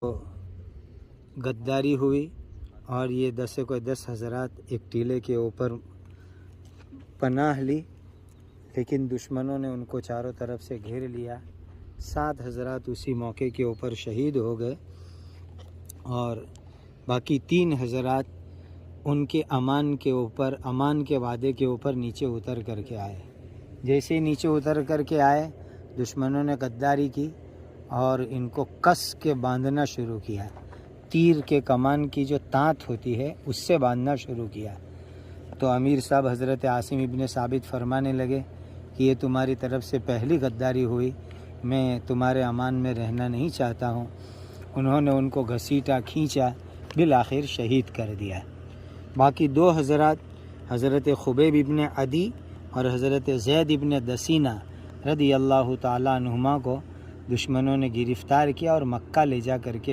गद्दारी हुई और ये 10 हज़रात एक टीले के ऊपर पनाह ली, लेकिन दुश्मनों ने उनको चारों तरफ से घेर लिया। 7 हज़रात उसी मौके के ऊपर शहीद हो गए और बाकी 3 हज़रात उनके अमान के वादे के ऊपर नीचे उतर कर के आए। जैसे ही नीचे उतर कर के आए, दुश्मनों ने गद्दारी की और इनको कस के बांधना शुरू किया। तीर के कमान की जो तांत होती है उससे बांधना शुरू किया। तो अमीर साहब हज़रत आसिम इब्न साबित फरमाने लगे कि ये तुम्हारी तरफ से पहली गद्दारी हुई, मैं तुम्हारे अमान में रहना नहीं चाहता हूँ। उन्होंने उनको घसीटा, खींचा, बिल आखिर शहीद कर दिया। बाकी 2 हज़रात हज़रत खुबैब इब्न अदी और हज़रत ज़ैद इब्न दसीना रदी अल्लाह ताला अन्हुमा को दुश्मनों ने गिरफ़्तार किया और मक्का ले जा करके